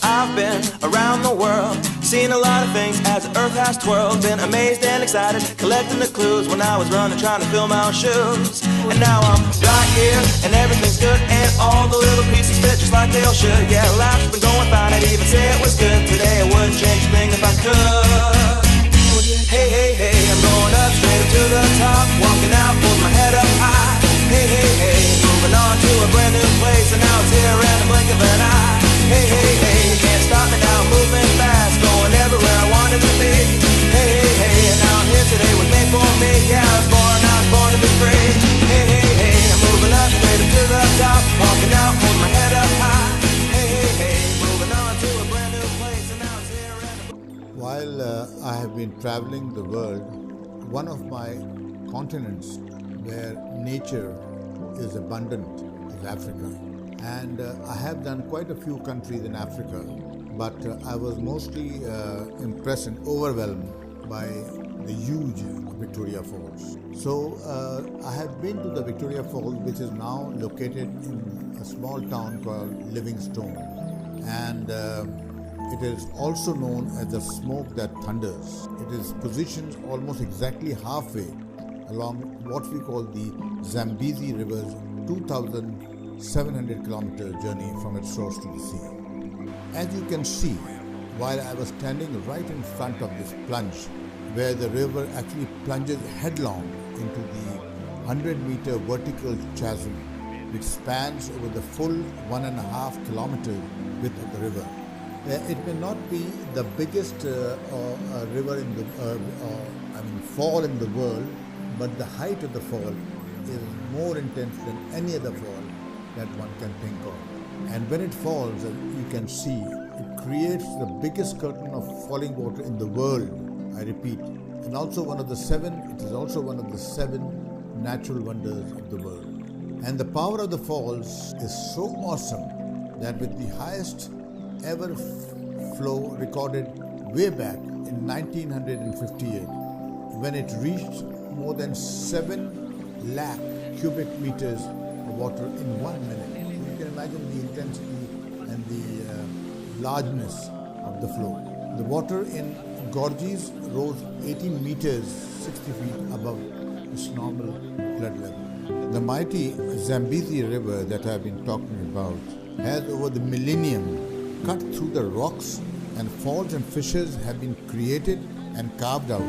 I've been around the world, seen a lot of things as the earth has twirled. Been amazed and excited, collecting the clues when I was running, trying to fill my own shoes. And now I'm right here, and everything's good, and all the little pieces fit just like they all should. Yeah, life's been going fine, I'd even say it was good. Today I wouldn't change a thing if I could. Hey, hey, hey, I'm going up, straight up to the top, walking out, holding my head up high. Hey, hey, hey, moving on to a brand new place, and now it's here in the blink of an eye. Hey, hey, hey, can't stop me now, moving fast, going everywhere I wanted to be. Hey, hey, hey, and now I'm here today with made for me. Yeah, I was born to be free. Hey, hey, hey, I'm moving up, straight up to the top, walking out, holding my head up high. Hey, hey, hey, moving on to a brand new place, and now it's here in the... While I have been traveling the world, one of my continents where nature is abundant is Africa. And I have done quite a few countries in Africa, but I was mostly impressed and overwhelmed by the huge Victoria Falls. So I have been to the Victoria Falls, which is now located in a small town called Livingstone. And it is also known as the smoke that thunders. It is positioned almost exactly halfway along what we call the Zambezi River's 2,700 kilometer journey from its source to the sea. As you can see, while I was standing right in front of this plunge, where the river actually plunges headlong into the 100-meter vertical chasm, which spans over the full 1.5 kilometer width of the river. It may not be the biggest river in the, fall in the world, but the height of the fall is more intense than any other fall that one can think of. And when it falls, you can see, it creates the biggest curtain of falling water in the world, I repeat. And also it is also one of the 7 natural wonders of the world. And the power of the falls is so awesome that with the highest ever flow recorded way back in 1958, when it reached more than 7 lakh cubic meters of water in 1 minute. You can imagine the intensity and the largeness of the flow. The water in gorges rose 18 meters, 60 feet above its normal flood level. The mighty Zambezi River that I've been talking about has over the millennium cut through the rocks, and falls and fissures have been created and carved out,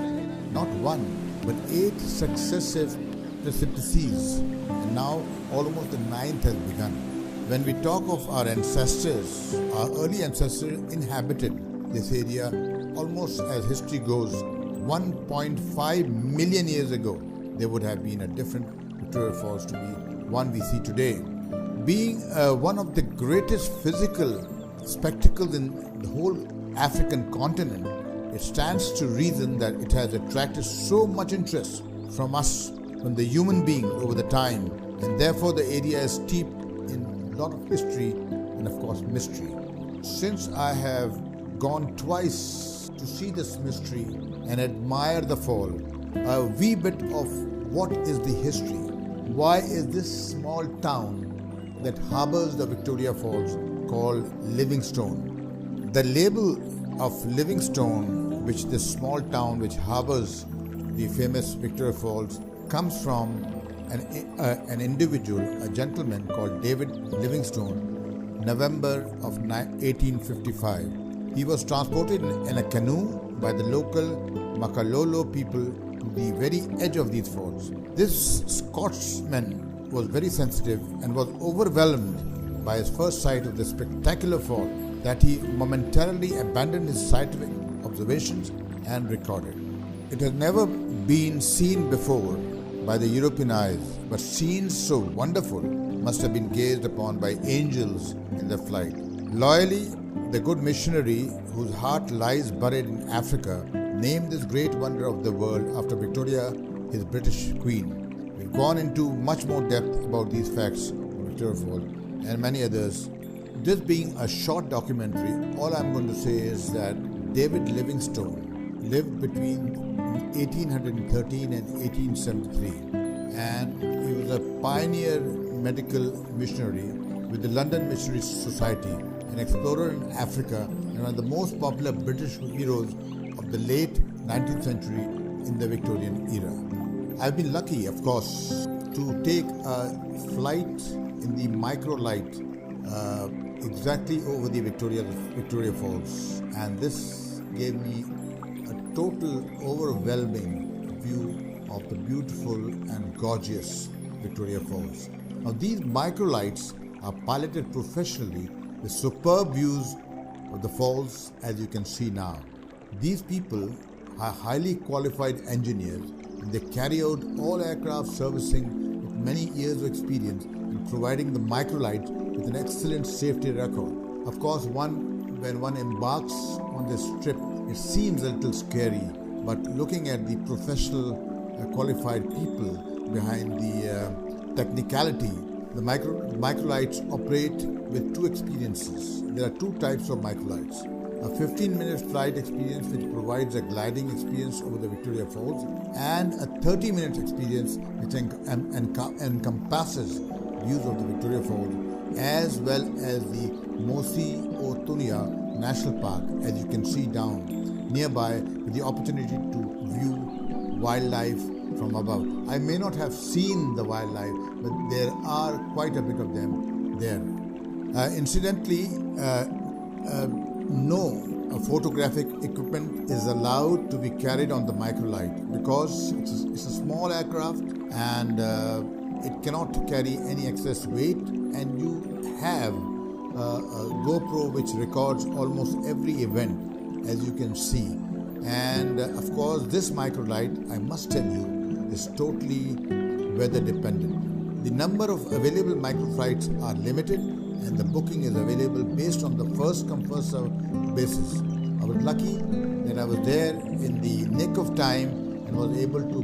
not one, but 8 successive precipices, and now almost the 9th has begun. When we talk of our ancestors, our early ancestors inhabited this area almost, as history goes, 1.5 million years ago. There would have been a different Victoria Falls to the one we see today. Being one of the greatest physical spectacles in the whole African continent, it stands to reason that it has attracted so much interest from us, from the human being over the time, and therefore the area is steeped in a lot of history and of course mystery. Since I have gone twice to see this mystery and admire the fall, a wee bit of what is the history. Why is this small town that harbors the Victoria Falls called Livingstone? The label of Livingstone, which this small town which harbors the famous Victoria Falls, comes from an individual, a gentleman called David Livingstone, November of 1855. He was transported in a canoe by the local Makalolo people to the very edge of these falls. This Scotsman was very sensitive and was overwhelmed by his first sight of the spectacular fall that he momentarily abandoned his scientific observations and recorded. It has never been seen before by the European eyes, but scenes so wonderful must have been gazed upon by angels in their flight. Loyally, the good missionary whose heart lies buried in Africa named this great wonder of the world after Victoria, his British Queen. We've gone into much more depth about these facts of Victoria Falls and many others. This being a short documentary, all I'm going to say is that David Livingstone lived between 1813 and 1873, and he was a pioneer medical missionary with the London Missionary Society, an explorer in Africa and one of the most popular British heroes of the late 19th century in the Victorian era. I've been lucky, of course, to take a flight in the microlight exactly over the Victoria Falls, and this gave me a total overwhelming view of the beautiful and gorgeous Victoria Falls. Now these microlights are piloted professionally with superb views of the falls, as you can see now. These people are highly qualified engineers and they carry out all aircraft servicing with many years of experience in providing the microlight with an excellent safety record. Of course, when one embarks on this trip, it seems a little scary, but looking at the professional qualified people behind the technicality, the microlights operate with two experiences. There are two types of microlights. A 15-minute flight experience which provides a gliding experience over the Victoria Falls, and a 30-minute experience which encompasses views of the Victoria Falls as well as the Mosi Otunia National Park, as you can see down nearby, with the opportunity to view wildlife from above. I may not have seen the wildlife, but there are quite a bit of them there. Incidentally, no photographic equipment is allowed to be carried on the microlight because it's a small aircraft and it cannot carry any excess weight, and you have a GoPro which records almost every event, as you can see. And of course, this microlight, I must tell you, is totally weather dependent. The number of available microflights are limited, and the booking is available based on the first come first served basis. I was lucky that I was there in the nick of time and was able to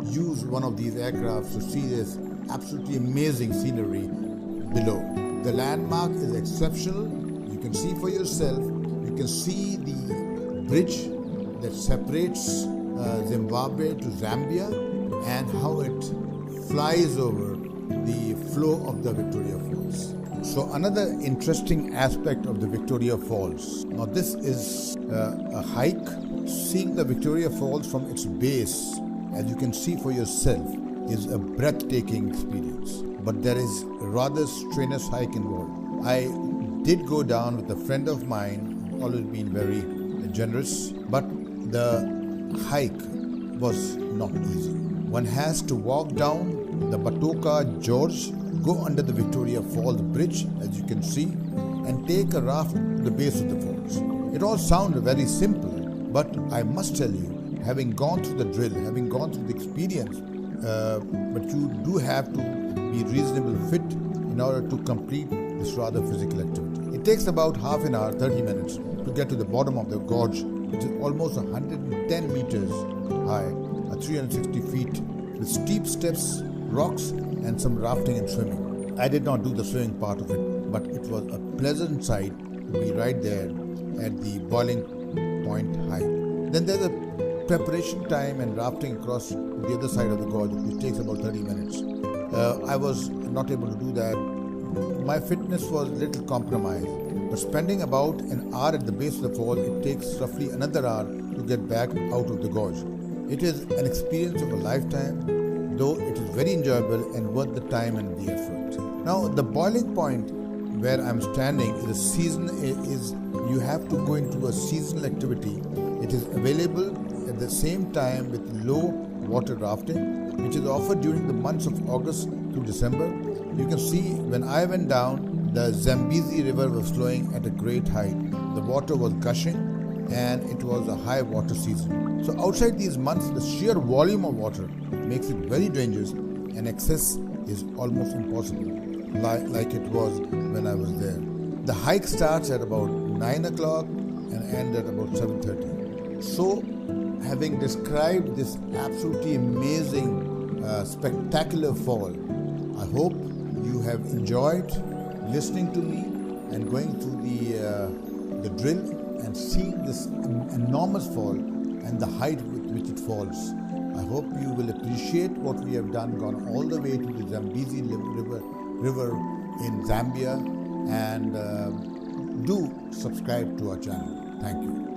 use one of these aircrafts to see this absolutely amazing scenery below. The landmark is exceptional. You can see for yourself. You can see the bridge that separates Zimbabwe to Zambia and how it flies over the flow of the Victoria Falls. So another interesting aspect of the Victoria Falls. Now this is a hike. Seeing the Victoria Falls from its base, as you can see for yourself, is a breathtaking experience. But there is a rather strenuous hike involved. I did go down with a friend of mine, who's always been very generous, but the hike was not easy. One has to walk down the Batoka Gorge, go under the Victoria Falls bridge, as you can see, and take a raft to the base of the falls. It all sounds very simple, but I must tell you, having gone through the drill, having gone through the experience, but you do have to be reasonably fit in order to complete this rather physical activity. It takes about half an hour, 30 minutes to get to the bottom of the gorge, which is almost 110 meters high, 360 feet, with steep steps, rocks, and some rafting and swimming. I did not do the swimming part of it, but it was a pleasant sight to be right there at the boiling point height. Then there's a preparation time and rafting across the other side of the gorge, which takes about 30 minutes. I was not able to do that. My fitness was a little compromised, but spending about an hour at the base of the fall, it takes roughly another hour to get back out of the gorge. It is an experience of a lifetime, though it is very enjoyable and worth the time and the effort. Now, the boiling point where I'm standing you have to go into a seasonal activity. It is available at the same time with low water rafting, which is offered during the months of August to December. You can see when I went down, the Zambezi River was flowing at a great height. The water was gushing and it was a high water season. So outside these months, the sheer volume of water makes it very dangerous and access is almost impossible, like it was when I was there. The hike starts at about 9 o'clock and ends at about 7:30. So, having described this absolutely amazing, spectacular fall, I hope you have enjoyed listening to me and going through the drill and seeing this enormous fall and the height with which it falls. I hope you will appreciate what we have done, gone all the way to the Zambezi River in Zambia, and do subscribe to our channel. Thank you.